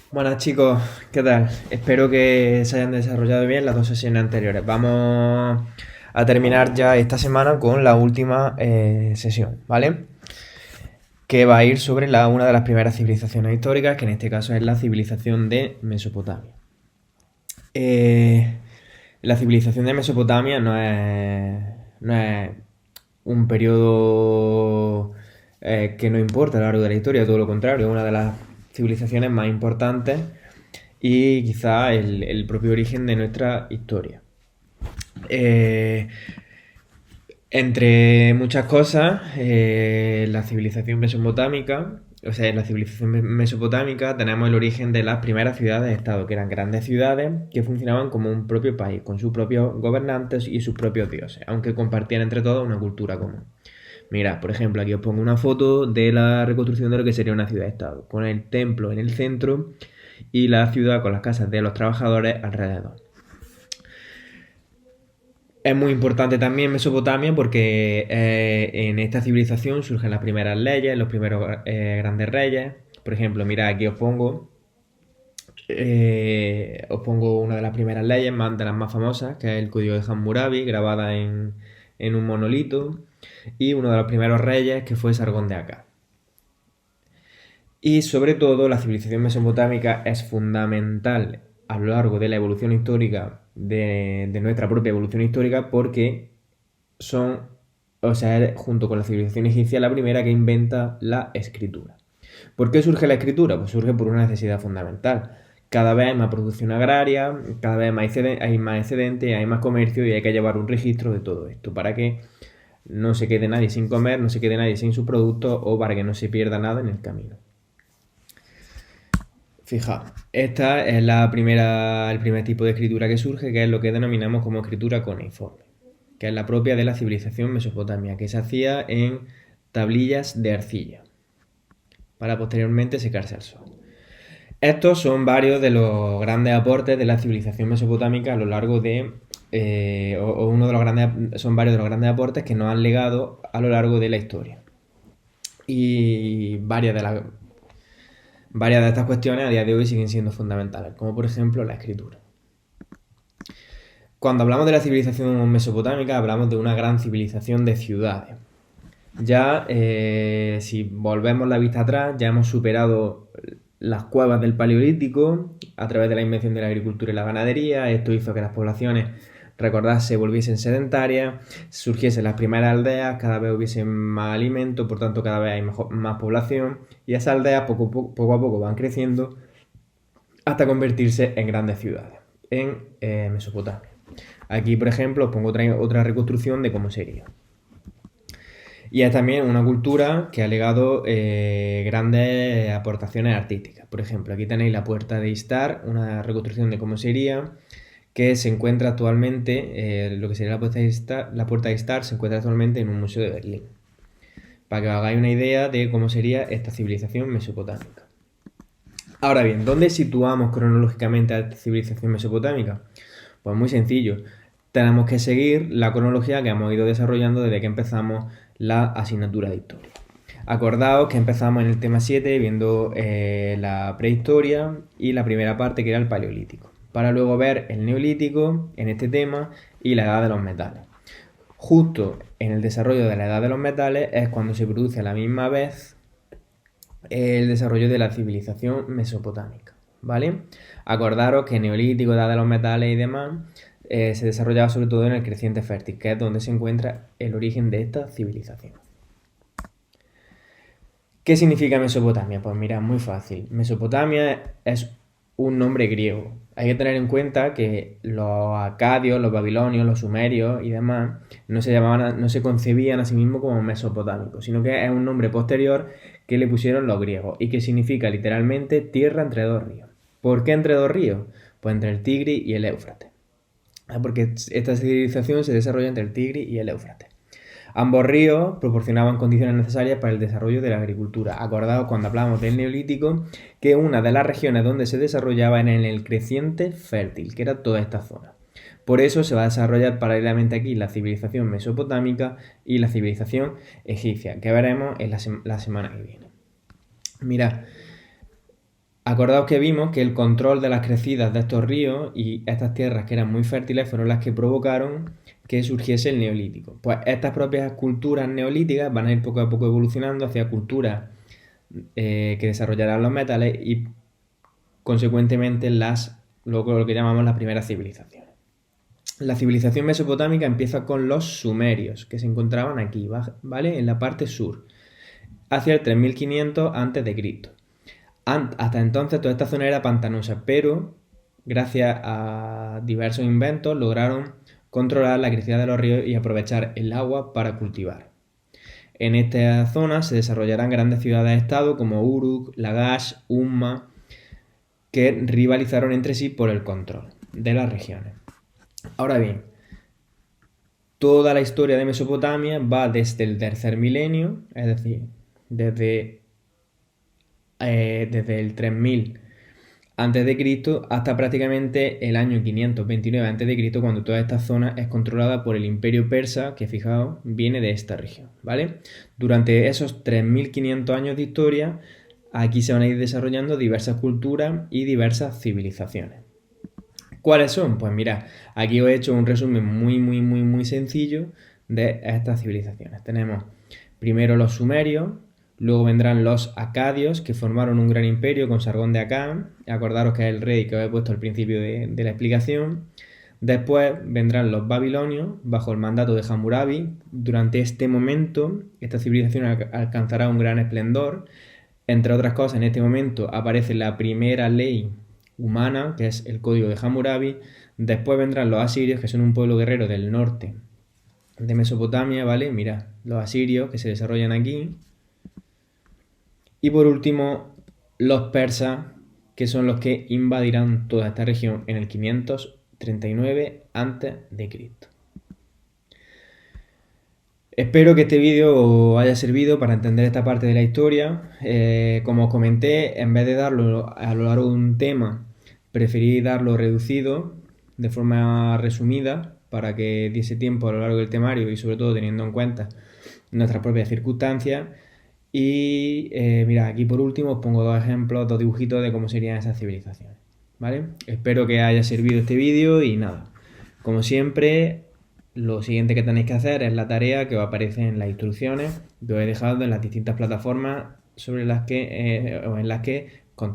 Buenas chicos, ¿qué tal? Espero que se hayan desarrollado bien las dos sesiones anteriores. Vamos a terminar ya esta semana con la última sesión, ¿vale? Que va a ir sobre una de las primeras civilizaciones históricas, que en este caso es la civilización de Mesopotamia. Eh, la civilización de Mesopotamia no es un periodo que no importa a lo largo de la historia, todo lo contrario, es una de las civilizaciones más importantes y quizá el propio origen de nuestra historia. Eh, Entre muchas cosas, la civilización mesopotámica, o sea, en la civilización mesopotámica tenemos el origen de las primeras ciudades-estado, que eran grandes ciudades que funcionaban como un propio país, con sus propios gobernantes y sus propios dioses, aunque compartían entre todos una cultura común. Mirad, por ejemplo, aquí os pongo una foto de la reconstrucción de lo que sería una ciudad-estado, con el templo en el centro y la ciudad con las casas de los trabajadores alrededor. Es muy importante también Mesopotamia porque en esta civilización surgen las primeras leyes, los primeros grandes reyes. Por ejemplo, mira, aquí os pongo una de las primeras leyes, de las más famosas, que es el Código de Hammurabi, grabada en un monolito, y uno de los primeros reyes que fue Sargón de Akkad. Y sobre todo, la civilización mesopotámica es fundamental a lo largo de la evolución histórica, de nuestra propia evolución histórica, porque son, o sea, es, junto con la civilización egipcia, la primera que inventa la escritura. ¿Por qué surge la escritura? Pues surge por una necesidad fundamental. Cada vez hay más producción agraria, cada vez hay más excedente, hay más comercio y hay que llevar un registro de todo esto para que no se quede nadie sin comer, no se quede nadie sin sus productos o para que no se pierda nada en el camino. Fijaos, esta es el primer tipo de escritura que surge, que es lo que denominamos como escritura cuneiforme, que es la propia de la civilización mesopotamia, que se hacía en tablillas de arcilla, para posteriormente secarse al sol. Estos son varios de los grandes aportes de la civilización mesopotámica a lo largo de, o uno de los grandes, son varios de los grandes aportes que nos han legado a lo largo de la historia. Y varias de estas cuestiones a día de hoy siguen siendo fundamentales, como por ejemplo la escritura. Cuando hablamos de la civilización mesopotámica, hablamos de una gran civilización de ciudades. Ya, si volvemos la vista atrás, ya hemos superado las cuevas del Paleolítico a través de la invención de la agricultura y la ganadería. Esto hizo que las poblaciones, recordad, se volviesen sedentarias, surgiesen las primeras aldeas, cada vez hubiese más alimento, por tanto cada vez hay más población y esas aldeas poco a poco van creciendo hasta convertirse en grandes ciudades en Mesopotamia. Aquí, por ejemplo, os pongo otra reconstrucción de cómo sería. Y es también una cultura que ha legado grandes aportaciones artísticas. Por ejemplo, aquí tenéis la Puerta de Istar, una reconstrucción de cómo sería, que se encuentra actualmente, lo que sería la Puerta de Istar se encuentra actualmente en un museo de Berlín. Para que os hagáis una idea de cómo sería esta civilización mesopotámica. Ahora bien, ¿dónde situamos cronológicamente a esta civilización mesopotámica? Pues muy sencillo. Tenemos que seguir la cronología que hemos ido desarrollando desde que empezamos la asignatura de historia. Acordaos que empezamos en el tema 7 viendo la prehistoria y la primera parte que era el paleolítico, para luego ver el neolítico en este tema y la edad de los metales. Justo en el desarrollo de la edad de los metales es cuando se produce a la misma vez el desarrollo de la civilización mesopotámica, ¿vale? Acordaros que neolítico, edad de los metales y demás se desarrollaba sobre todo en el creciente fértil, que es donde se encuentra el origen de esta civilización. ¿Qué significa Mesopotamia? Pues mira, muy fácil. Mesopotamia es un nombre griego. Hay que tener en cuenta que los acadios, los babilonios, los sumerios y demás no se concebían a sí mismos como mesopotámicos, sino que es un nombre posterior que le pusieron los griegos y que significa literalmente tierra entre dos ríos. ¿Por qué entre dos ríos? Pues entre el Tigris y el Éufrates. Porque esta civilización se desarrolla entre el Tigris y el Éufrates. Ambos ríos proporcionaban condiciones necesarias para el desarrollo de la agricultura. Acordaos cuando hablamos del Neolítico que una de las regiones donde se desarrollaba era en el creciente fértil, que era toda esta zona. Por eso se va a desarrollar paralelamente aquí la civilización mesopotámica y la civilización egipcia, que veremos en la semana que viene. Mirad, Acordaos que vimos que el control de las crecidas de estos ríos y estas tierras que eran muy fértiles fueron las que provocaron que surgiese el neolítico. Pues estas propias culturas neolíticas van a ir poco a poco evolucionando hacia culturas que desarrollarán los metales y consecuentemente lo que llamamos las primeras civilizaciones. La civilización mesopotámica empieza con los sumerios, que se encontraban aquí, ¿vale? En la parte sur, hacia el 3500 a.C. Hasta entonces toda esta zona era pantanosa, pero gracias a diversos inventos lograron controlar la crecida de los ríos y aprovechar el agua para cultivar. En esta zona se desarrollarán grandes ciudades-estado como Uruk, Lagash, Umma, que rivalizaron entre sí por el control de las regiones. Ahora bien, toda la historia de Mesopotamia va desde el tercer milenio, es decir, desde el 3000 a.C. hasta prácticamente el año 529 a.C., cuando toda esta zona es controlada por el imperio persa, que fijaos, viene de esta región, ¿vale? Durante esos 3500 años de historia, aquí se van a ir desarrollando diversas culturas y diversas civilizaciones. ¿Cuáles son? Pues mirad, aquí os he hecho un resumen muy sencillo de estas civilizaciones. Tenemos primero los sumerios, luego vendrán los acadios, que formaron un gran imperio con Sargón de Accad. Acordaros que es el rey que os he puesto al principio de la explicación. Después vendrán los babilonios, bajo el mandato de Hammurabi. Durante este momento, esta civilización alcanzará un gran esplendor. Entre otras cosas, en este momento aparece la primera ley humana, que es el código de Hammurabi. Después vendrán los asirios, que son un pueblo guerrero del norte de Mesopotamia, ¿vale? Mirad, los asirios que se desarrollan aquí. Y por último, los persas, que son los que invadirán toda esta región en el 539 a.C. Espero que este vídeo os haya servido para entender esta parte de la historia. Como os comenté, en vez de darlo a lo largo de un tema, preferí darlo reducido, de forma resumida, para que diese tiempo a lo largo del temario y sobre todo teniendo en cuenta nuestras propias circunstancias. Y mira, aquí por último os pongo dos ejemplos, dos dibujitos de cómo serían esas civilizaciones, ¿vale? Espero que haya servido este vídeo y nada, como siempre, lo siguiente que tenéis que hacer es la tarea que os aparece en las instrucciones que os he dejado en las distintas plataformas en las que